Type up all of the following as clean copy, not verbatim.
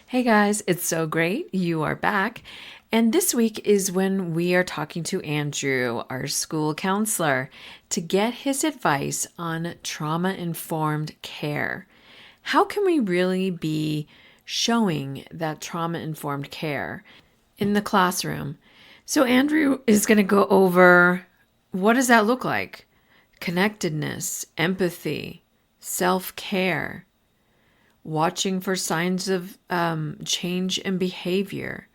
Hey guys, it's so great you are back. And this week is when we are talking to Andrew, our school counselor, to get his advice on trauma informed care. How can we really be showing that trauma informed care in the classroom? So, Andrew is going to go over what does that look like? Connectedness, empathy, self care, watching for signs of change in behavior.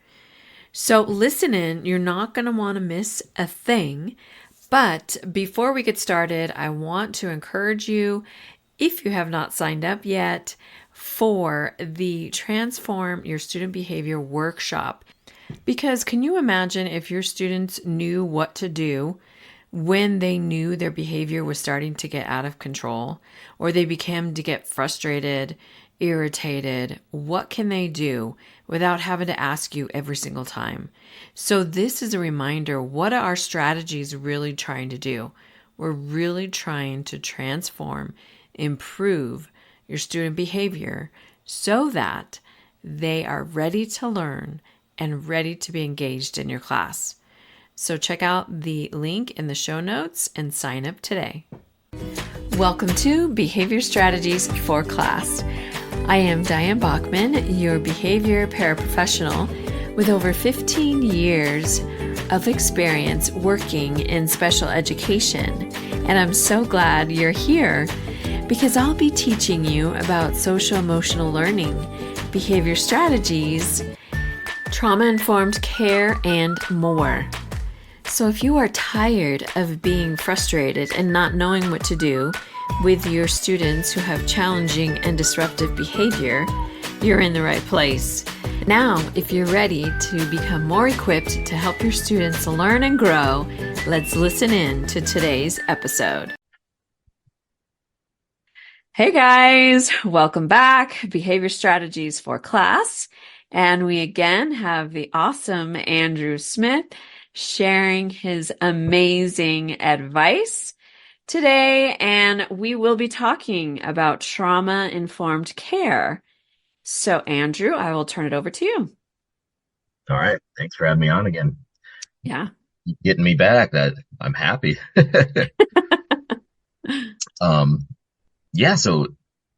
So listen in. You're not going to want to miss a thing. But before we get started, I want to encourage you, if you have not signed up yet, for the Transform Your Student Behavior workshop. Because can you imagine if your students knew what to do when they knew their behavior was starting to get out of control, or they began to get frustrated, irritated? What can they do without having to ask you every single time? So this is a reminder, what are our strategies really trying to do? We're really trying to transform, improve your student behavior so that they are ready to learn and ready to be engaged in your class. So check out the link in the show notes and sign up today. Welcome to Behavior Strategies for Class. I am Diane Bachman, your behavior paraprofessional with over 15 years of experience working in special education. And I'm so glad you're here because I'll be teaching you about social emotional learning, behavior strategies, trauma-informed care, and more. So if you are tired of being frustrated and not knowing what to do with your students who have challenging and disruptive behavior, you're in the right place. Now, if you're ready to become more equipped to help your students learn and grow, let's listen in to today's episode. Hey guys, welcome back. Behavior Strategies for Class. And we again have the awesome Andrew Smith sharing his amazing advice today, and we will be talking about trauma-informed care. So, Andrew, I will turn it over to you. All right. Thanks for having me on again. Yeah. Getting me back. That I'm happy. Um, yeah, so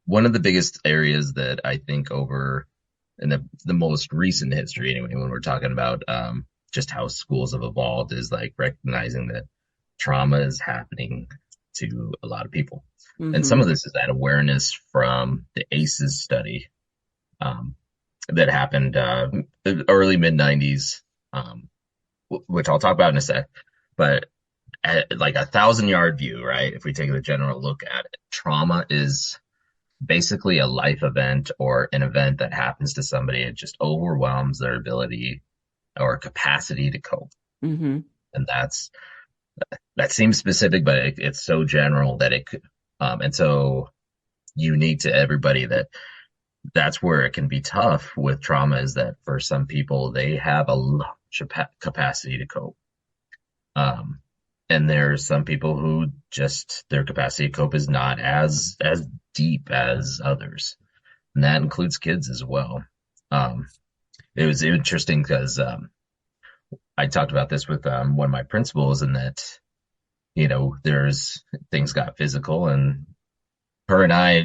one of the biggest areas that I think over in the most recent history anyway, when we're talking about just how schools have evolved is like recognizing that trauma is happening to a lot of people. And some Mm-hmm. of this is that awareness from the ACEs study um, that happened early mid 90s, which I'll talk about in a sec. But at like 1,000 yard view, right? If we take a general look at it, trauma is basically a life event or an event that happens to somebody. It just overwhelms their ability or capacity to cope. Mm-hmm. And that seems specific, but it's so general that it could, and so unique to everybody that that's where it can be tough with trauma is that for some people, they have a large capacity to cope. Um, and there's some people who just their capacity to cope is not as deep as others, and that includes kids as well. Um, it was interesting because I talked about this with one of my principals, and that there's things got physical, and her and I,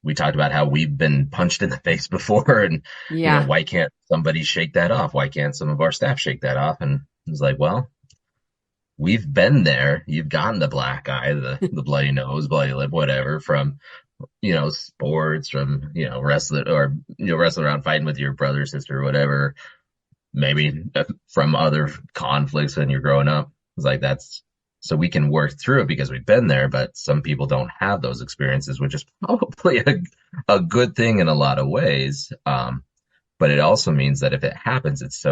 we talked about how we've been punched in the face before, and Yeah. why can't somebody shake that off? Why can't some of our staff shake that off? And it was like, well, we've been there. You've gotten the black eye, the bloody nose, bloody lip, whatever from, sports, from, wrestling or, wrestling around fighting with your brother, sister, or whatever. Maybe from other conflicts when you're growing up. It's like that's so we can work through it because we've been there, but some people don't have those experiences, which is probably a good thing in a lot of ways. But it also means that if it happens, it's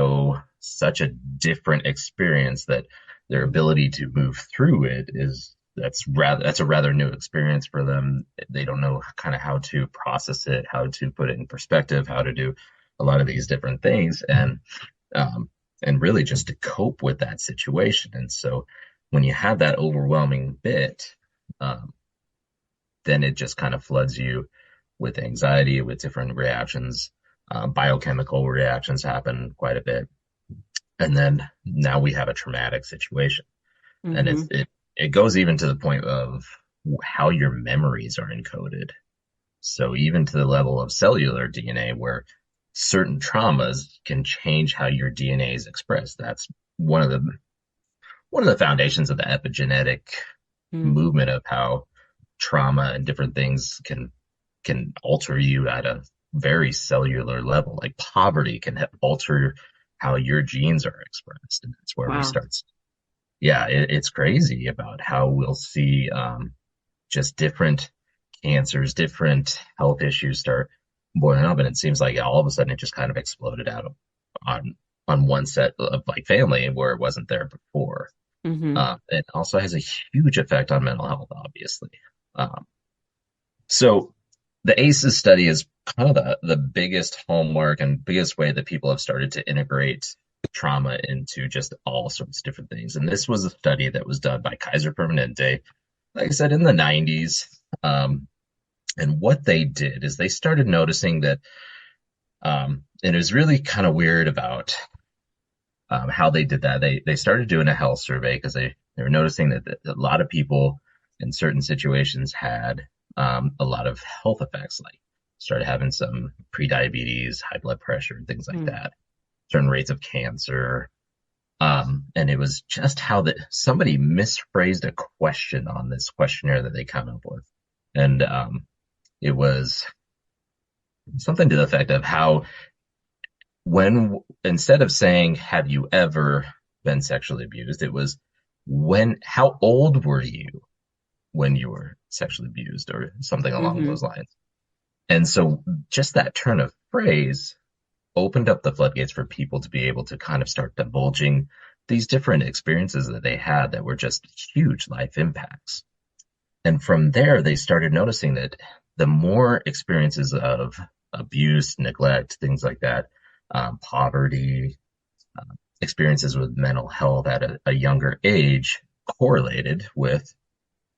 such a different experience that their ability to move through it that's a rather new experience for them. They don't know kind of how to process it, how to put it in perspective, how to do a lot of these different things, um, and really just to cope with that situation. And so when you have that overwhelming bit, um, then it just kind of floods you with anxiety, with different reactions Biochemical reactions happen quite a bit. And then now we have a traumatic situation. And Mm-hmm. it goes even to the point of how your memories are encoded. So even to the level of cellular DNA, where certain traumas can change how your DNA is expressed. That's one of the one of the foundations of the epigenetic Mm. movement of how trauma and different things can alter you at a very cellular level. Like poverty can alter how your genes are expressed, and that's where we Wow. start. Yeah, it's crazy about how we'll see just different cancers, different health issues start boiling up, and it seems like all of a sudden it just kind of exploded out of, on on one set of like family where it wasn't there before. Mm-hmm. It also has a huge effect on mental health, obviously. Um, so the ACEs study is kind of the biggest homework and biggest way that people have started to integrate trauma into just all sorts of different things. And this was a study that was done by Kaiser Permanente, like I said, in the 90s. And what they did is they started noticing that, and it was really kind of weird about how they did that. They started doing a health survey because they were noticing that a lot of people in certain situations had a lot of health effects, like started having some prediabetes, high blood pressure, things like Mm. that, certain rates of cancer. And it was just how that somebody misphrased a question on this questionnaire that they come up with. And it was something to the effect of how when instead of saying have you ever been sexually abused, it was how old were you when you were sexually abused or something along Mm-hmm. those lines. And so just that turn of phrase opened up the floodgates for people to be able to kind of start divulging these different experiences that they had that were just huge life impacts. And from there, they started noticing that the more experiences of abuse, neglect, things like that, poverty, experiences with mental health at a younger age correlated with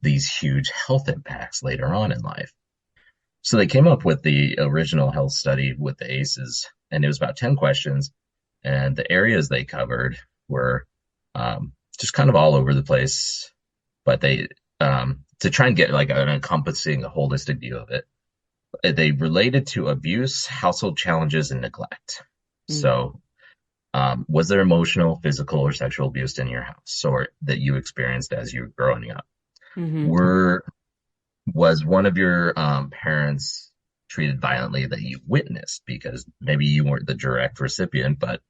these huge health impacts later on in life. So they came up with the original health study with the ACEs, and it was about 10 questions. And the areas they covered were just kind of all over the place, but to try and get like an encompassing, a holistic view of it, they related to abuse, household challenges, and neglect. Mm. So was there emotional, physical, or sexual abuse in your house or that you experienced as you were growing up? Mm-hmm. Were was one of your parents treated violently that you witnessed? Because maybe you weren't the direct recipient, but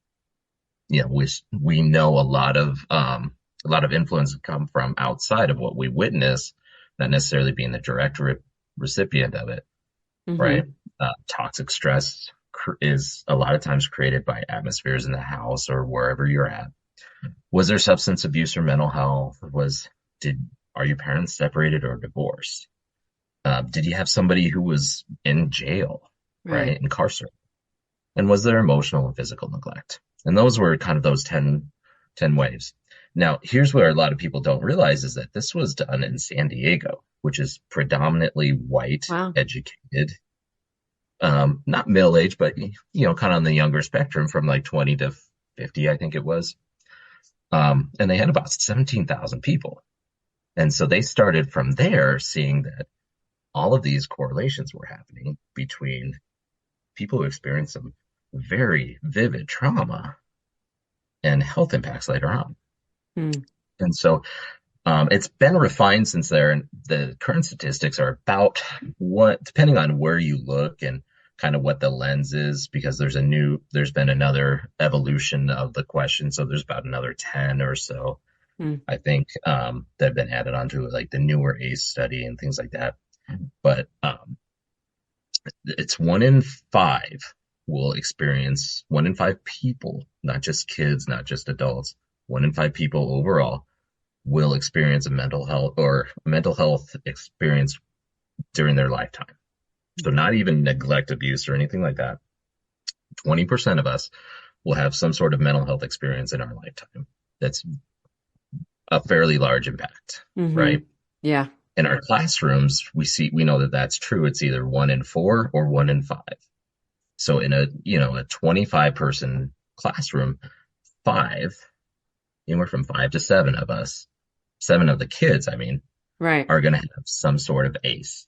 we know a lot of influence come from outside of what we witness, not necessarily being the direct recipient of it, right? Mm-hmm. Toxic stress is a lot of times created by atmospheres in the house or wherever you're at. Was there substance abuse or mental health? Did Are your parents separated or divorced? Did you have somebody who was in jail, Right. right, incarcerated? And was there emotional and physical neglect? And those were kind of those 10 waves. Now, here's where a lot of people don't realize is that this was done in San Diego, which is predominantly white, Wow. educated, not middle age, but kind of on the younger spectrum from like 20 to 50, I think it was. And they had about 17,000 people. And so they started from there seeing that all of these correlations were happening between people who experienced some very vivid trauma and health impacts later on. Mm. And so it's been refined since there, and the current statistics are about what, depending on where you look and kind of what the lens is, because there's been another evolution of the question. So there's about another 10 or so, Mm. I think, that have been added onto like the newer ACE study and things like that. But it's 1 in 5 will experience 1 in 5 people, not just kids, not just adults, 1 in 5 people overall will experience a mental health experience during their lifetime. So not even neglect abuse or anything like that. 20% of us will have some sort of mental health experience in our lifetime. That's a fairly large impact, Mm-hmm. right? Yeah. In our classrooms, we know that that's true. It's either 1 in 4 or 1 in 5. So in a 25 person classroom, five, anywhere from 5 to 7 of us, 7 of the kids, I mean, Right. are going to have some sort of ACE,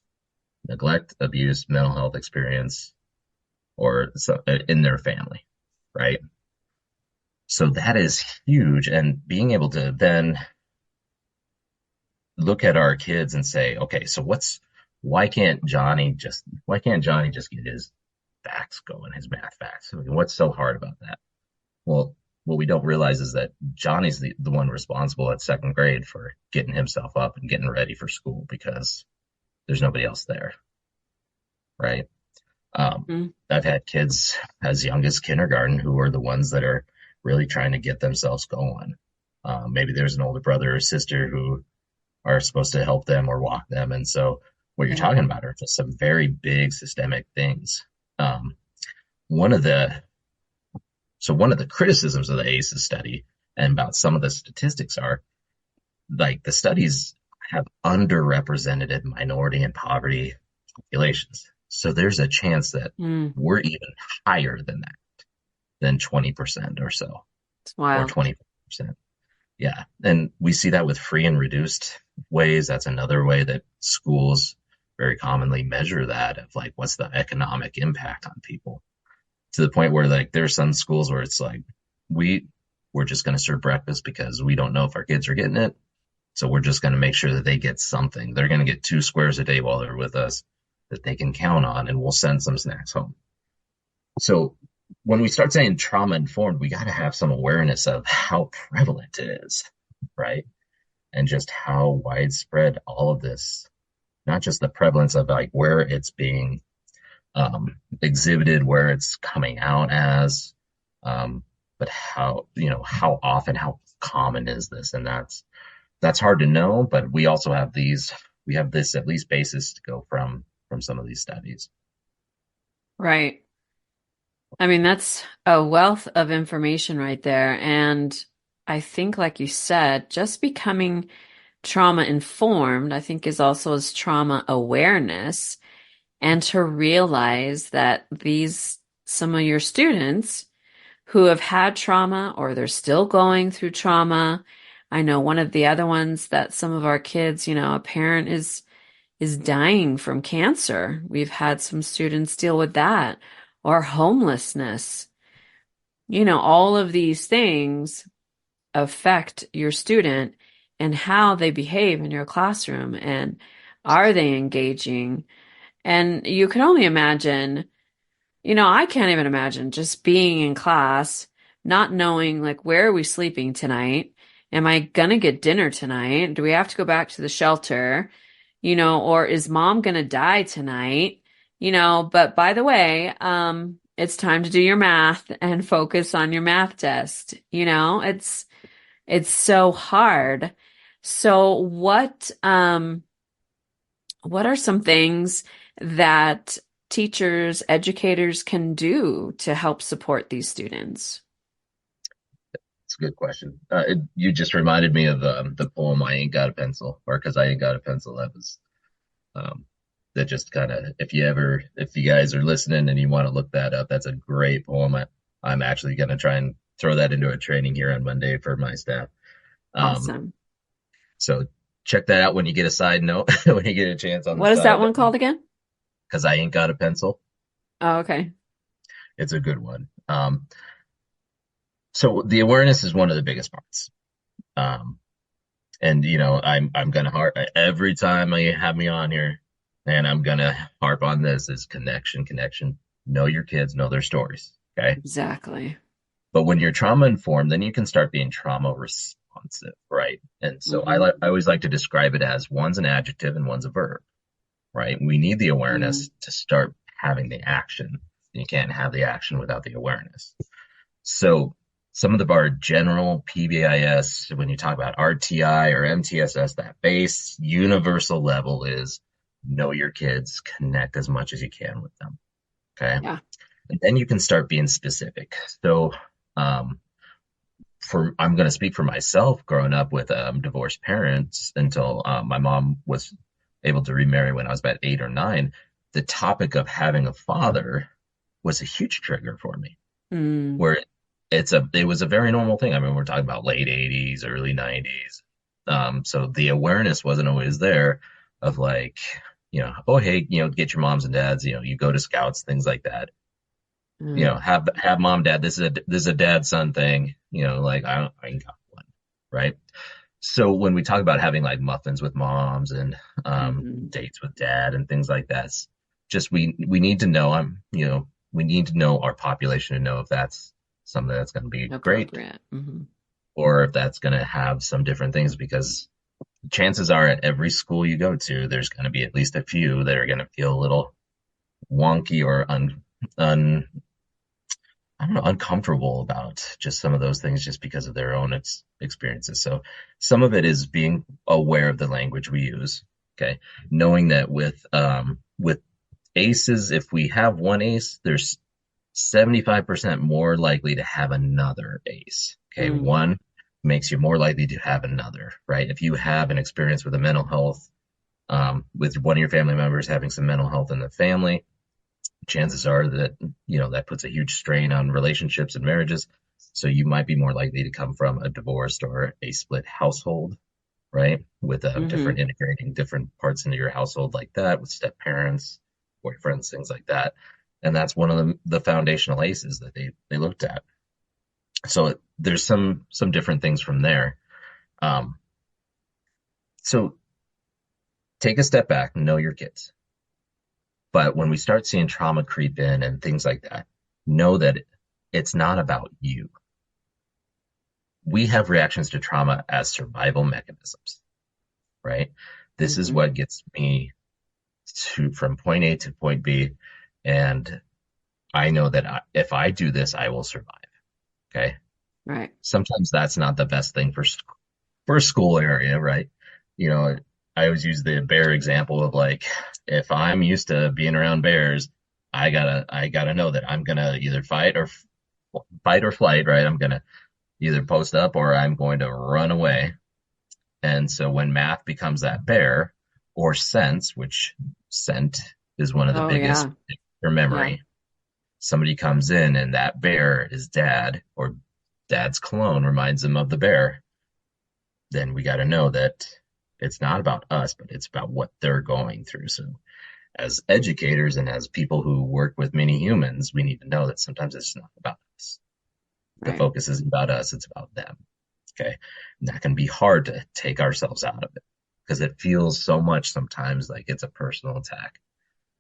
neglect, abuse, mental health experience, or so, in their family, right? So that is huge. And being able to then look at our kids and say, okay, so why can't Johnny just get his facts going, his math facts? I mean, what's so hard about that? Well, what we don't realize is that Johnny's the one responsible at second grade for getting himself up and getting ready for school because there's nobody else there, right? Um, Mm. I've had kids as young as kindergarten who are the ones that are really trying to get themselves going. Maybe there's an older brother or sister who are supposed to help them or walk them. And so what you're Yeah. talking about are just some very big systemic things. Um, one of the one of the criticisms of the ACEs study and about some of the statistics are like the studies have underrepresented minority and poverty populations. So there's a chance that Mm. we're even higher than that, than 20% or so, It's or wild. 25%. Yeah. And we see that with free and reduced ways. That's another way that schools very commonly measure that of like, what's the economic impact on people, to the point where like there's some schools where it's like, we, we're just going to serve breakfast because we don't know if our kids are getting it. So we're just going to make sure that they get something. They're going to get 2 squares a day while they're with us that they can count on, and we'll send some snacks home. So when we start saying trauma informed, we got to have some awareness of how prevalent it is, right? And just how widespread all of this, not just the prevalence of like where it's being exhibited, where it's coming out as, um, but how often, how common is this? And that's hard to know, but we have this at least basis to go from some of these studies. Right. I mean, that's a wealth of information right there. And I think, like you said, just becoming trauma informed, I think, is also as trauma awareness, and to realize that some of your students who have had trauma or they're still going through trauma. I know one of the other ones that some of our kids, a parent is dying from cancer. We've had some students deal with that, or homelessness. All of these things affect your student and how they behave in your classroom, and are they engaging? And you can only imagine, I can't even imagine just being in class, not knowing, like, where are we sleeping tonight? Am I gonna get dinner tonight? Do we have to go back to the shelter? Or is mom gonna die tonight? But by the way, it's time to do your math and focus on your math test. It's so hard. So what are some things that teachers, educators can do to help support these students? It's a good question. You just reminded me of the poem "I Ain't Got a Pencil," or "Cause I Ain't Got a Pencil." Um, that just kind of, if you guys are listening and you want to look that up, that's a great poem. I'm actually going to try and throw that into a training here on Monday for my staff. Um, Awesome. so check that out when you get a side note, when you get a chance on the What is that side, one called again? because I ain't got a pencil. Oh, okay. It's a good one. So the awareness is one of the biggest parts. Um, and I'm gonna harp every time you have me on here, and I'm gonna harp on this is connection, connection. Know your kids, know their stories. Okay. Exactly. But when you're trauma informed, then you can start being trauma responsive, right? And so Hmm. I always like to describe it as one's an adjective and one's a verb, right? We need the Mm. awareness to start having the action. You can't have the action without the awareness. So some of our general PBIS, when you talk about RTI or MTSS, that base universal level is know your kids, connect as much as you can with them. Okay. Yeah. And then you can start being specific. So, um, I'm going to speak for myself growing up with divorced parents until my mom was able to remarry when I was about 8 or 9. The topic of having a father was a huge trigger for me. Mm, Where it was a very normal thing. I mean, we're talking about late 80s, early 90s. So the awareness wasn't always there of like, oh hey, get your moms and dads, you go to scouts, things like that. mm, Have mom, dad. This is a dad son thing. Like I ain't got one, right? So when we talk about having like muffins with moms and hmm. dates with dad and things like that, it's just we need to know we need to know our population to know if that's something that's going to be great Appropriate. Hmm. or if that's going to have some different things because chances are at every school you go to, there's going to be at least a few that are going to feel a little wonky or un I don't know, uncomfortable about just some of those things just because of their own experiences. So some of it is being aware of the language we use. Okay. Knowing that with aces, if we have one ace, there's 75% more likely to have another ace. Okay. Mm, One makes you more likely to have another, right? If you have an experience with a mental health, with one of your family members having some mental health in the family, chances are that that puts a huge strain on relationships and marriages. So you might be more likely to come from a divorced or a split household, right? With different hmm. integrating different parts into your household like that, with step parents, boyfriends, things like that. And that's one of the foundational aces that they looked at. So there's some different things from there. Um, so take a step back and know your kids. But when we start seeing trauma creep in and things like that, know that it's not about you. We have reactions to trauma as survival mechanisms, right? This is Hmm. what gets me from point A to point B. And I know that if I do this, I will survive. Okay. Right. Sometimes that's not the best thing for a school area, right? You know, I always use the bear example of like, if I'm used to being around bears, I gotta know that I'm gonna either fight or flight, right? I'm gonna either post up or I'm going to run away. And so when math becomes that bear or sense, which scent is one of the Oh, biggest yeah. for Yeah. memory, somebody comes in and that bear is dad or dad's cologne reminds them of the bear, then we got to know that it's not about us, but it's about what they're going through. So as educators and as people who work with many humans, we need to know that sometimes it's not about us. The Right. focus isn't about us, it's about them. Okay. And that can be hard to take ourselves out of it because it feels so much sometimes like it's a personal attack.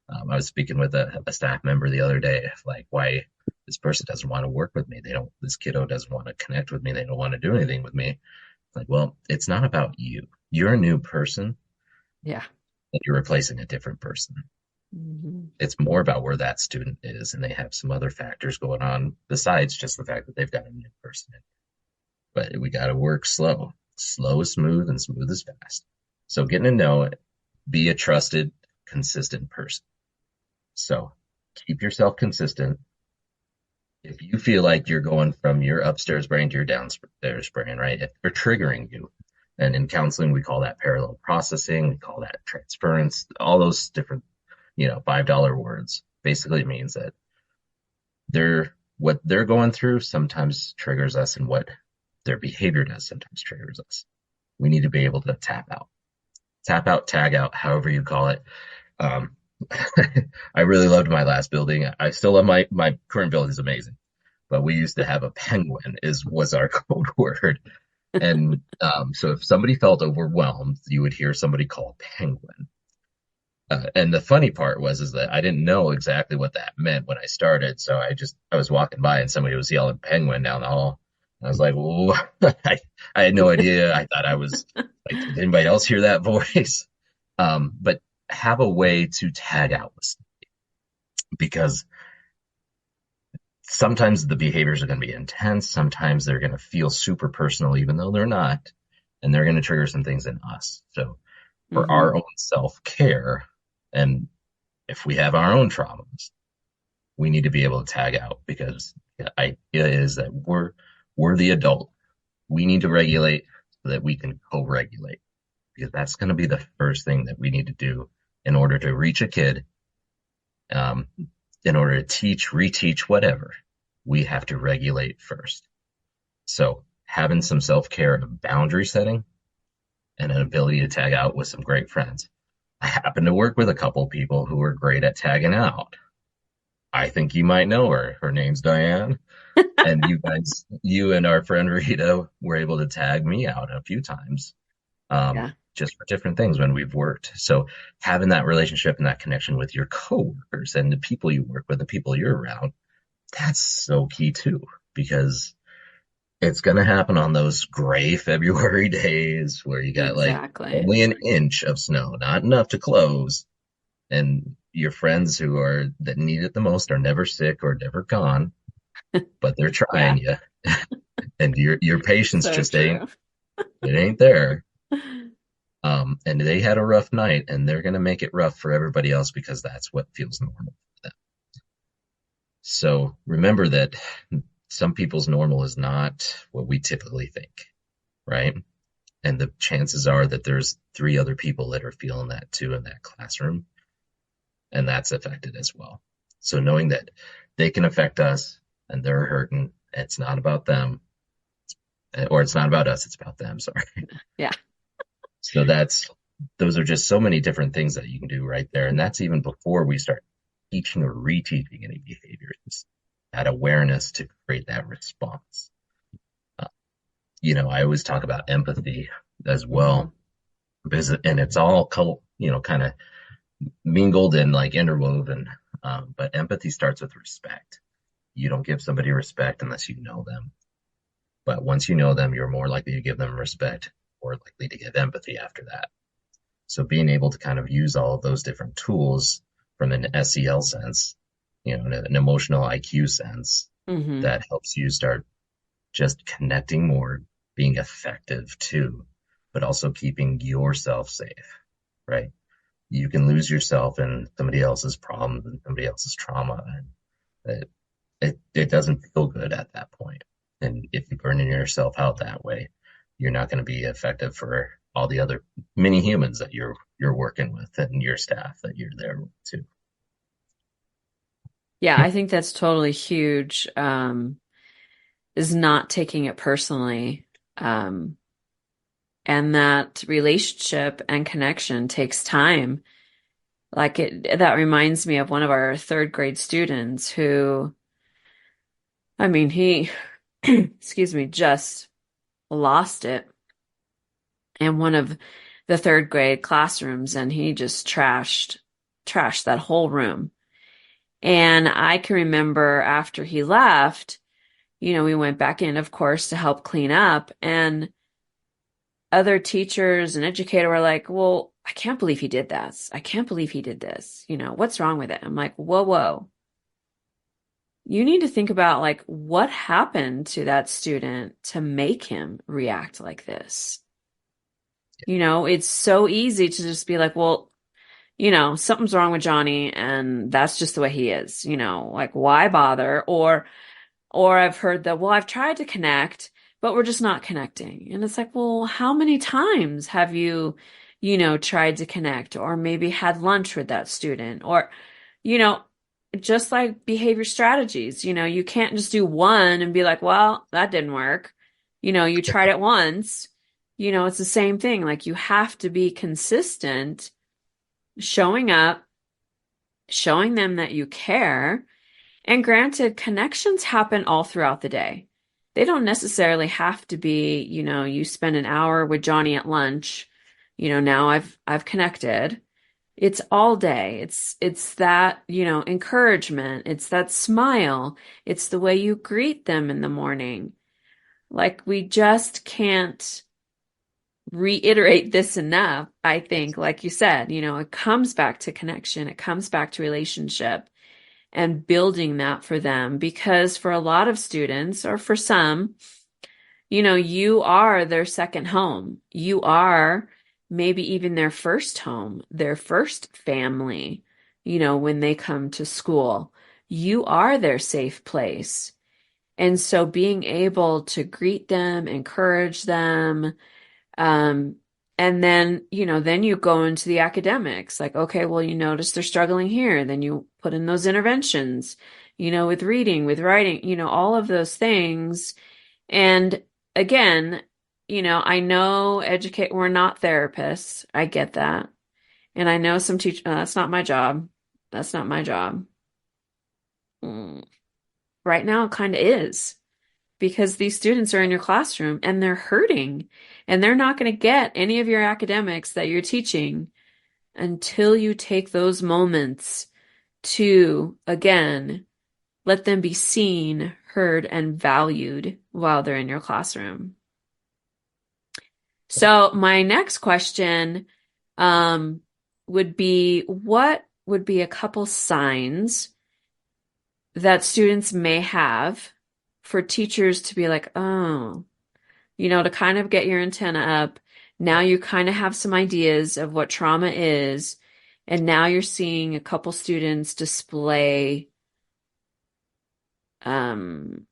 I was speaking with a staff member the other day, like why this person doesn't want to work with me. This kiddo doesn't want to connect with me. They don't want to do anything with me. Like, well, it's not about you. You're a new person Yeah. and you're replacing a different person. Hmm. It's more about where that student is, and they have some other factors going on besides just the fact that they've got a new person. But we got to work slow. Slow is smooth and smooth is fast. So getting to know it, be a trusted, consistent person. So keep yourself consistent. If you feel like you're going from your upstairs brain to your downstairs brain, right? If they're triggering you, and in counseling, we call that parallel processing, we call that transference, all those different, $5 words. Basically, it means that what they're going through sometimes triggers us, and what their behavior does sometimes triggers us. We need to be able to tap out, tag out, however you call it. Um, I really loved my last building. I still love my current building is amazing, but we used to have a penguin was our code word. And so if somebody felt overwhelmed, you would hear somebody call penguin. And the funny part is that I didn't know exactly what that meant when I started. So I was walking by and somebody was yelling penguin down the hall. And I was like, well, I had no idea. I thought I was like, did anybody else hear that voice? But have a way to tag out because sometimes the behaviors are going to be intense. Sometimes they're going to feel super personal, even though they're not. And they're going to trigger some things in us. So for Hmm. our own self care, and if we have our own traumas, we need to be able to tag out because the idea is that we're the adult. We need to regulate so that we can co-regulate because that's going to be the first thing that we need to do in order to reach a kid. Um, in order to teach, reteach, whatever, we have to regulate first. So having some self-care and boundary setting and an ability to tag out with some great friends. I happen to work with a couple of people who are great at tagging out. I think you might know her. Her name's Diane. And you guys, you and our friend Rita were able to tag me out a few times, Yeah, just for different things when we've worked. So having that relationship and that connection with your coworkers and the people you work with, the people you're around, that's so key too, because it's going to happen on those gray February days where you got like exactly. only an inch of snow, not enough to close, and your friends who are that need it the most are never sick or never gone, but they're trying Yeah, you, and your patience so just ain't true. it ain't there. And they had a rough night, and they're gonna make it rough for everybody else because that's what feels normal for them. So remember that some people's normal is not what we typically think, right? And the chances are that there's three other people that are feeling that too in that classroom, and that's affected as well. So knowing that they can affect us and they're hurting, it's not about them, or it's not about us, it's about them. Sorry. Yeah. So those are just so many different things that you can do right there. And that's even before we start teaching or reteaching any behaviors, that awareness to create that response. Uh, I always talk about empathy as Hmm. well, and it's all, kind of mingled and like interwoven. But empathy starts with respect. You don't give somebody respect unless you know them. But once you know them, you're more likely to give them respect, more likely to give empathy after that. So being able to kind of use all of those different tools from an SEL sense, an emotional IQ sense, Hmm. that helps you start just connecting more, being effective too, but also keeping yourself safe, right? You can lose yourself in somebody else's problems and somebody else's trauma, and it doesn't feel good at that point. And if you're burning yourself out that way, you're not going to be effective for all the other many humans that you're working with and your staff that you're there with too. Yeah, I think that's totally huge, is not taking it personally. Um, and that relationship and connection takes time. That reminds me of one of our third grade students who, I mean, he, excuse me, just lost it in one of the third grade classrooms, and he just trashed that whole room. And I can remember after he left, we went back in, of course, to help clean up, and other teachers and educator were like, "Well, I can't believe he did this. I can't believe he did this. What's wrong with it?" I'm like, "Whoa, whoa. You need to think about like what happened to that student to make him react like this." It's so easy to just be like, "Well, something's wrong with Johnny and that's just the way he is." Like why bother? Or I've heard that, well, I've tried to connect, but we're just not connecting. And it's like, well, how many times have you, tried to connect or maybe had lunch with that student or, you know, just like behavior strategies, you can't just do one and be like, well, that didn't work. You tried it once, it's the same thing. Like you have to be consistent, showing up, showing them that you care. And granted, connections happen all throughout the day. They don't necessarily have to be, you spend an hour with Johnny at lunch, now I've connected. It's all day. It's that, encouragement. It's that smile. It's the way you greet them in the morning. Like we just can't reiterate this enough. I think, like you said, it comes back to connection. It comes back to relationship and building that for them because for a lot of students or for some, you are their second home. You are maybe even their first home, their first family, when they come to school. You are their safe place. And so being able to greet them, encourage them, um, And then, then you go into the academics, like, okay, well, you notice they're struggling here. Then you put in those interventions, with reading, with writing, all of those things. And again, I know we're not therapists. I get that. And I know some that's not my job. That's not my job. Mm. Right now, it kind of is because these students are in your classroom and they're hurting and they're not going to get any of your academics that you're teaching until you take those moments to, again, let them be seen, heard, and valued while they're in your classroom. So my next question um, would be, what would be a couple signs that students may have for teachers to be like, oh, to kind of get your antenna up. Now you kind of have some ideas of what trauma is, and now you're seeing a couple students display um,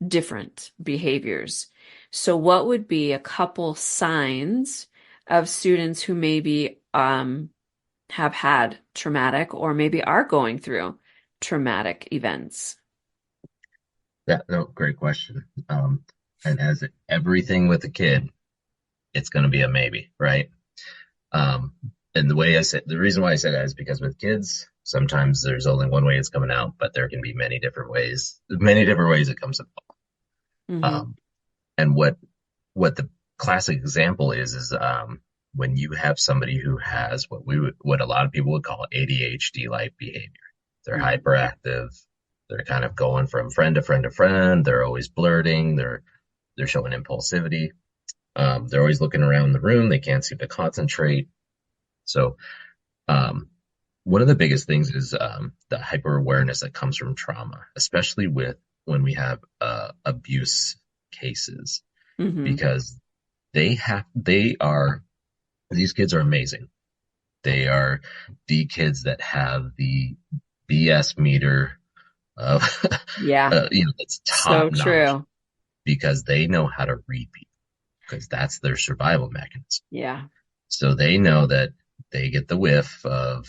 different behaviors. So, what would be a couple signs of students who maybe have had traumatic or maybe are going through traumatic events? Yeah, no, great question. And as everything with a kid, it's going to be a maybe, right? Um, and the reason why I said that is because with kids, sometimes there's only one way it's coming out, but there can be many different ways it comes about. Mm-hmm. Um, and what the classic example is when you have somebody who has what a lot of people would call ADHD-like behavior. They're Mm-hmm. hyperactive. They're kind of going from friend to friend to friend. They're always blurting. They're showing impulsivity. They're always looking around the room. They can't seem to concentrate. So um, one of the biggest things is the hyper awareness that comes from trauma, especially with when we have abuse cases, Mm-hmm. because they are these kids are amazing. They are the kids that have the BS meter of Yeah, it's so top notch true. because they know how to read people because that's their survival mechanism. Yeah. So they know that they get the whiff of,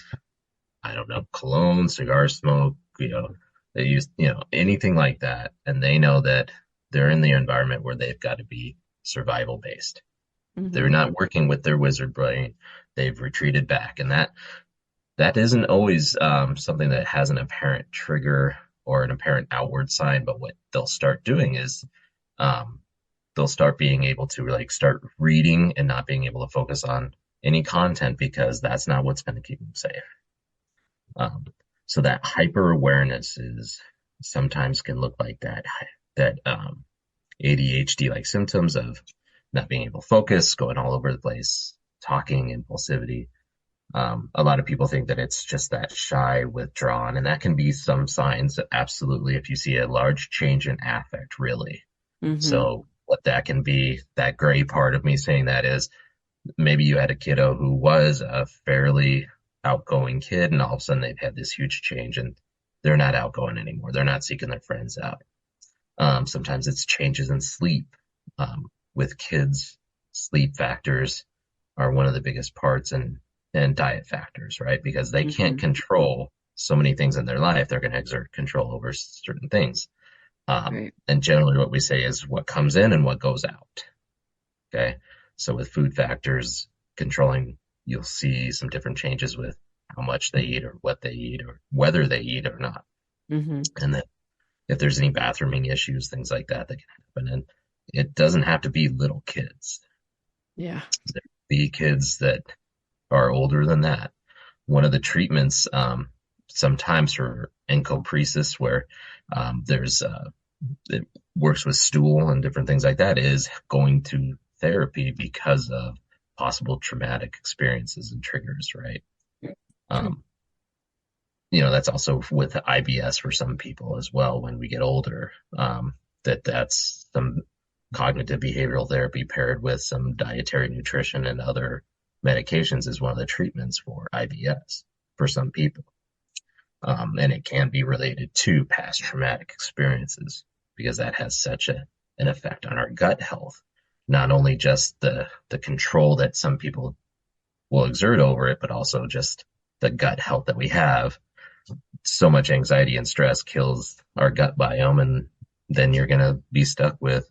I don't know, cologne, cigar smoke, they use, anything like that. And they know that they're in the environment where they've got to be survival based. They're Mm-hmm. not working with their wizard brain. They've retreated back. And that isn't always something that has an apparent trigger or an apparent outward sign. But what they'll start doing is um, they'll start being able to like start reading and not being able to focus on any content because that's not what's going to keep them safe. Um, so that hyper awareness is sometimes can look like that ADHD like symptoms of not being able to focus, going all over the place, talking, impulsivity. A lot of people think that it's just that shy, withdrawn, and that can be some signs. Absolutely, if you see a large change in affect, really. Mm-hmm. So what that can be, that gray part of me saying that is maybe you had a kiddo who was a fairly outgoing kid, and all of a sudden they've had this huge change, and they're not outgoing anymore. They're not seeking their friends out. Sometimes it's changes in sleep. With kids, sleep factors are one of the biggest parts, and diet factors, right? Because they can't Mm-hmm. control so many things in their life. They're going to exert control over certain things. Right. And generally, what we say is what comes in and what goes out. Okay. So with food factors controlling, you'll see some different changes with how much they eat or what they eat or whether they eat or not. Mm-hmm. And then if there's any bathrooming issues, things like that can happen. And it doesn't have to be little kids. Yeah. There can be kids that are older than that. One of the treatments, sometimes for encopresis, where there's it works with stool and different things like that, is going to therapy because of possible traumatic experiences and triggers, right? Um, that's also with IBS for some people as well when we get older. That's some cognitive behavioral therapy paired with some dietary nutrition and other medications is one of the treatments for IBS for some people. And it can be related to past traumatic experiences because that has such an effect on our gut health. not only just the control that some people will exert over it, but also just the gut health that we have. So much anxiety and stress kills our gut biome, and then you're going to be stuck with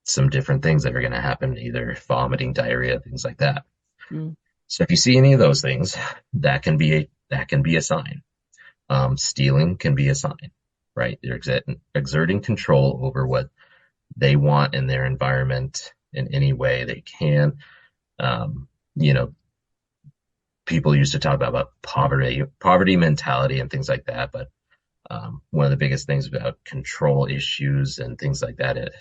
some different things that are going to happen, either vomiting, diarrhea, things like that. Mm, So if you see any of those things, that can be a sign. Stealing can be a sign, right? They're exerting control over what they want in their environment in any way they can. Um, you know, people used to talk about poverty mentality and things like that, but one of the biggest things about control issues and things like that,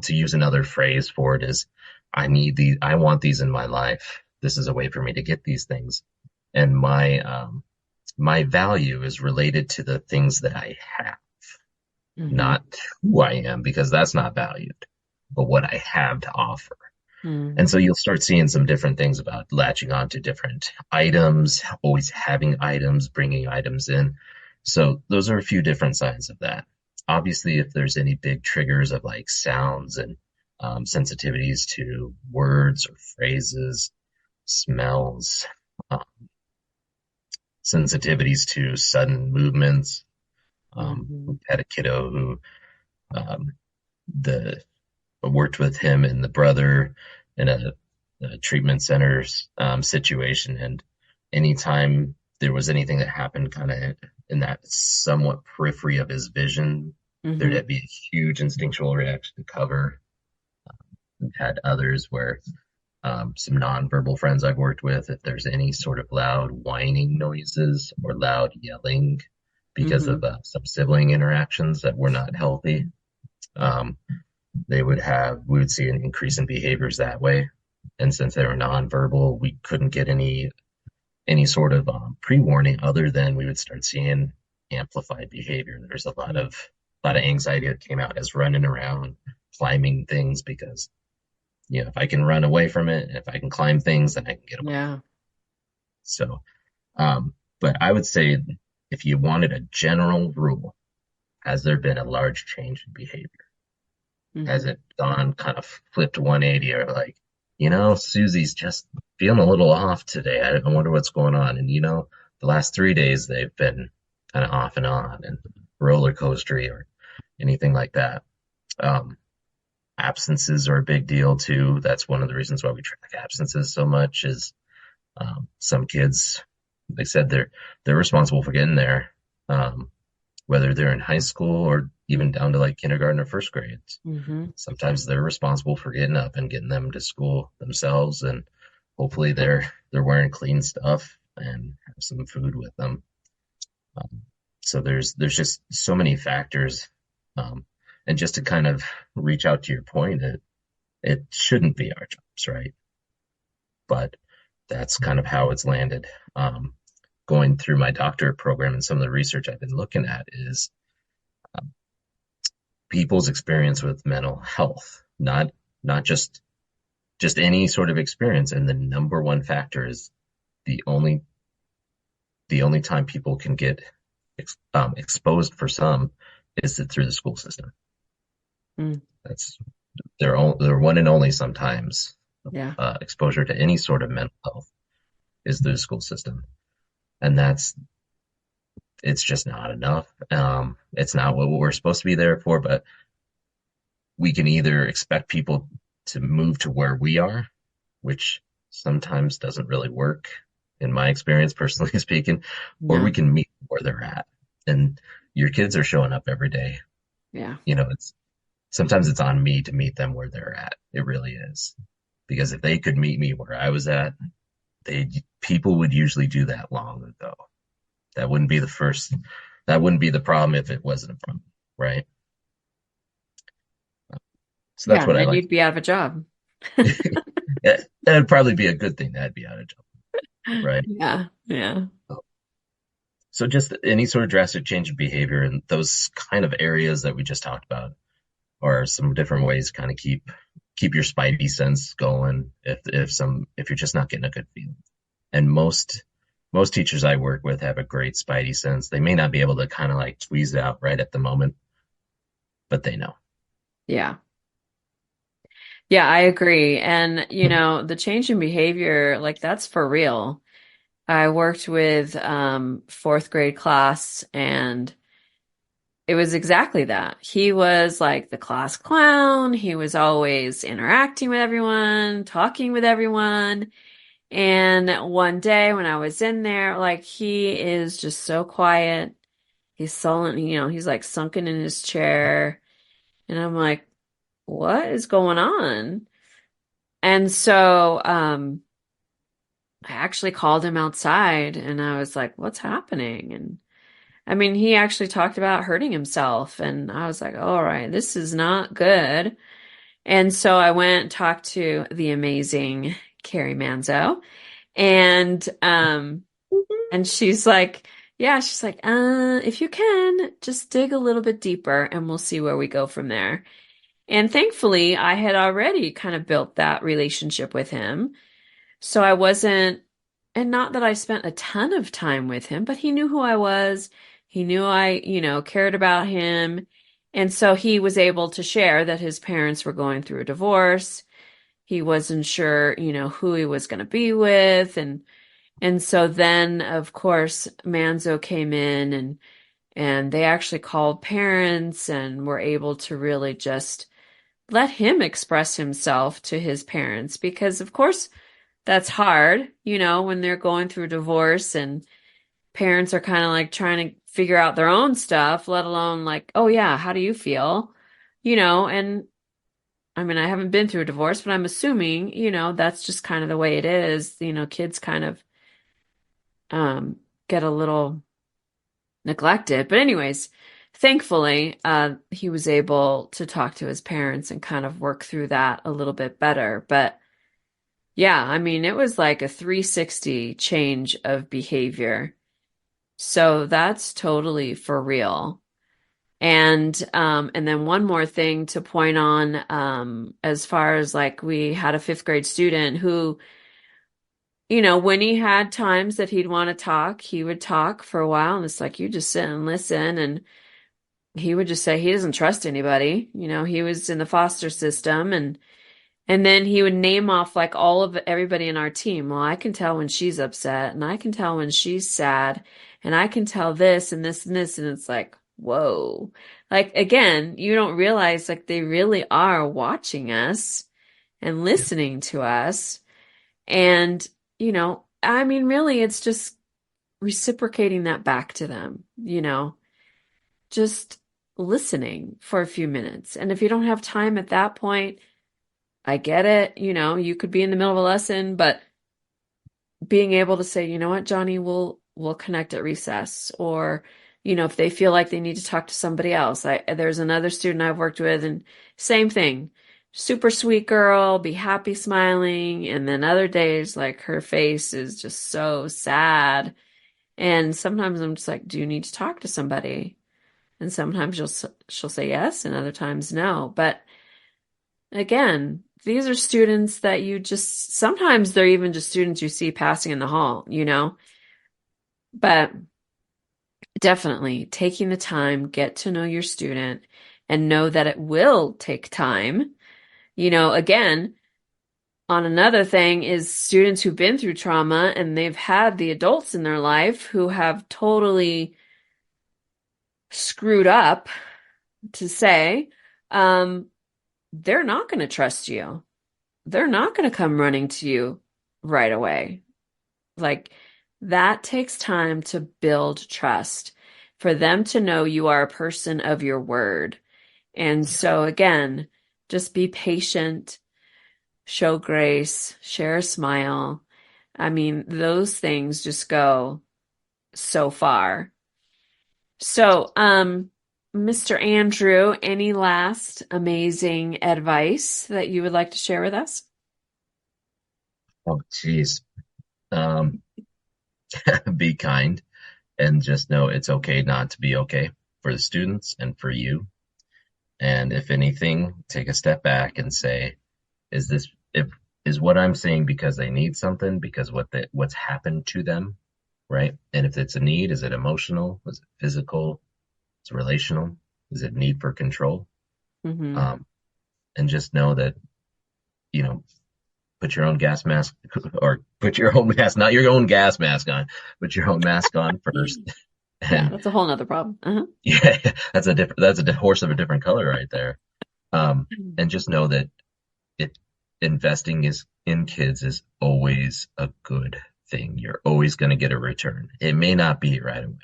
to use another phrase for it, is I want these in my life. This is a way for me to get these things, and my value is related to the things that I have, mm-hmm, not who I am, because that's not valued, but what I have to offer. And mm, so you'll start seeing some different things about latching on to different items, always having items, bringing items in. So those are a few different signs of that. Obviously, if there's any big triggers of like sounds and sensitivities to words or phrases, smells, um, sensitivities to sudden movements. mm-hmm, We had a kiddo who um, the worked with him and the brother in a treatment center situation, and anytime there was anything that happened kind of in that somewhat periphery of his vision, mm-hmm, there'd be a huge instinctual reaction to cover. We've had others where some nonverbal friends I've worked with, if there's any sort of loud whining noises or loud yelling because mm-hmm, of some sibling interactions that were not healthy, um, we would see an increase in behaviors that way. And since they were nonverbal, we couldn't get any sort of pre-warning other than we would start seeing amplified behavior. There's a lot of anxiety that came out as running around, climbing things, because if I can run away from it, if I can climb things, then I can get away. yeah, So, but I would say, if you wanted a general rule, has there been a large change in behavior? Has mm-hmm, it gone kind of flipped 180, or like, Susie's just feeling a little off today. I wonder what's going on. And the last 3 days they've been kind of off and on and roller coastery or anything like that. Um, Absences are a big deal too. That's one of the reasons why we track absences so much. Is some kids, they said they're responsible for getting there, um, whether they're in high school or even down to like kindergarten or first grade. mm-hmm, Sometimes they're responsible for getting up and getting them to school themselves, and hopefully they're wearing clean stuff and have some food with them. Um, so there's just so many factors, um, and just to kind of reach out to your point, it shouldn't be our jobs, right? But that's kind of how it's landed. Going through my doctorate program and some of the research I've been looking at is um, people's experience with mental health, not just any sort of experience. And the number one factor is the only the only time people can get exposed for some is through the school system. mm, That's their one and only sometimes yeah, exposure to any sort of mental health is through the school system, and it's just not enough. It's not what we're supposed to be there for, but we can either expect people to move to where we are, which sometimes doesn't really work in my experience, personally speaking, or no, we can meet where they're at. And your kids are showing up every day. yeah, It's sometimes it's on me to meet them where they're at. It really is. Because if they could meet me where I was at, they people would usually do that long ago. That wouldn't be the first that wouldn't be the problem if it wasn't a problem, right? So yeah, that's and what I then like. you'd be out of a job. Yeah, that'd probably be a good thing that I'd be out of job, right? Yeah, yeah, So just any sort of drastic change in behavior and those kind of areas that we just talked about are some different ways to kind of keep your spidey sense going if you're just not getting a good feeling. And most teachers I work with have a great spidey sense. They may not be able to kind of like squeeze it out right at the moment, but they know. yeah. Yeah, I agree. And, the change in behavior, like that's for real. I worked with fourth grade class and it was exactly that. He was like the class clown. He was always interacting with everyone, talking with everyone. And one day when I was in there, like he is just so quiet. He's sullen, he's like sunken in his chair. And I'm like, what is going on? And so, I actually called him outside and I was like, what's happening? And I mean, he actually talked about hurting himself. And I was like, all right, this is not good. And so I went and talked to the amazing Carrie Manzo. And and she's like, yeah, she's like, if you can, just dig a little bit deeper and we'll see where we go from there. And thankfully, I had already kind of built that relationship with him. So I wasn't, and not that I spent a ton of time with him, but he knew who I was. He knew I, cared about him. And so he was able to share that his parents were going through a divorce. He wasn't sure, who he was going to be with. And so then, of course, Manzo came in and they actually called parents and were able to really just let him express himself to his parents because, of course, that's hard, when they're going through divorce and parents are kind of like trying to figure out their own stuff, let alone like, oh yeah, how do you feel? And I mean, I haven't been through a divorce, but I'm assuming, that's just kind of the way it is. Kids kind of get a little neglected. But anyways, thankfully, he was able to talk to his parents and kind of work through that a little bit better. But yeah, I mean, it was like a 360 change of behavior. So that's totally for real. And then one more thing to point on, as far as like we had a fifth grade student who, when he had times that he'd want to talk, he would talk for a while, and it's like you just sit and listen, and he would just say he doesn't trust anybody. He was in the foster system and then he would name off like all of everybody in our team. Well, I can tell when she's upset and I can tell when she's sad and I can tell this and this and this. And it's like, whoa. Like again, you don't realize like they really are watching us and listening to us. And, I mean, really, it's just reciprocating that back to them, just listening for a few minutes. And if you don't have time at that point, I get it. You could be in the middle of a lesson, but being able to say, you know what, Johnny, we'll connect at recess. Or, if they feel like they need to talk to somebody else. There's another student I've worked with and same thing. Super sweet girl, be happy smiling. And then other days, like her face is just so sad. And sometimes I'm just like, do you need to talk to somebody? And sometimes she'll say yes, and other times no. But again, these are students that you just, sometimes they're even just students you see passing in the hall, But definitely taking the time, get to know your student and know that it will take time. Again, on another thing is students who've been through trauma and they've had the adults in their life who have totally screwed up, to say, um, they're not going to trust you. They're not going to come running to you right away. Like that takes time to build trust for them to know you are a person of your word. And so again, just be patient, show grace, share a smile. I mean, those things just go so far. So, Mr. Andrew, any last amazing advice that you would like to share with us? Oh, geez. Um, be kind and just know it's okay not to be okay for the students and for you. And if anything, take a step back and say, is this if is what I'm saying because they need something, because what's happened to them, right? And if it's a need, is it emotional? Is it physical? Is it relational? Is it need for control? Hmm. Um, and just know that you know, put your own gas mask or put your own mask, not your own gas mask on, put your own mask on first. Yeah, And that's a whole nother problem. Uh-huh. yeah, that's a horse of a different color right there. And just know that it investing is in kids is always a good thing. You're always going to get a return. It may not be right away,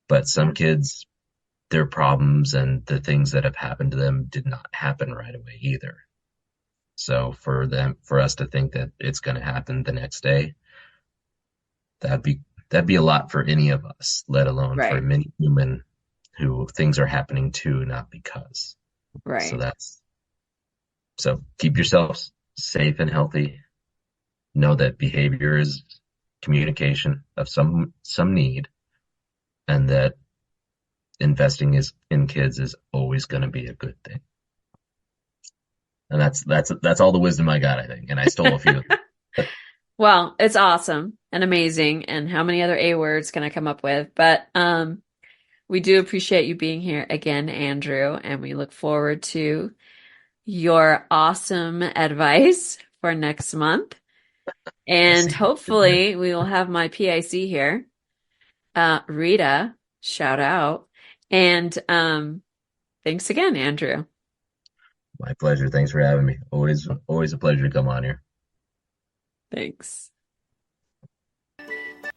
but some Yeah, kids, their problems and the things that have happened to them did not happen right away either. So for us to think that it's going to happen the next day, that'd be that'd be a lot for any of us, let alone for right, many human who things are happening to, not because. So right, that's so keep yourselves safe and healthy. Know that behavior is communication of some need, and that investing is in kids is always going to be a good thing. And that's all the wisdom I got, I think. And I stole a few. Well, it's awesome and amazing. And how many other A words can I come up with? But we do appreciate you being here again, Andrew, and we look forward to your awesome advice for next month. We'll And see what we did there. hopefully we will have my PIC here, Rita, shout out. And thanks again, Andrew. My pleasure. Thanks for having me. Always a pleasure to come on here. Thanks.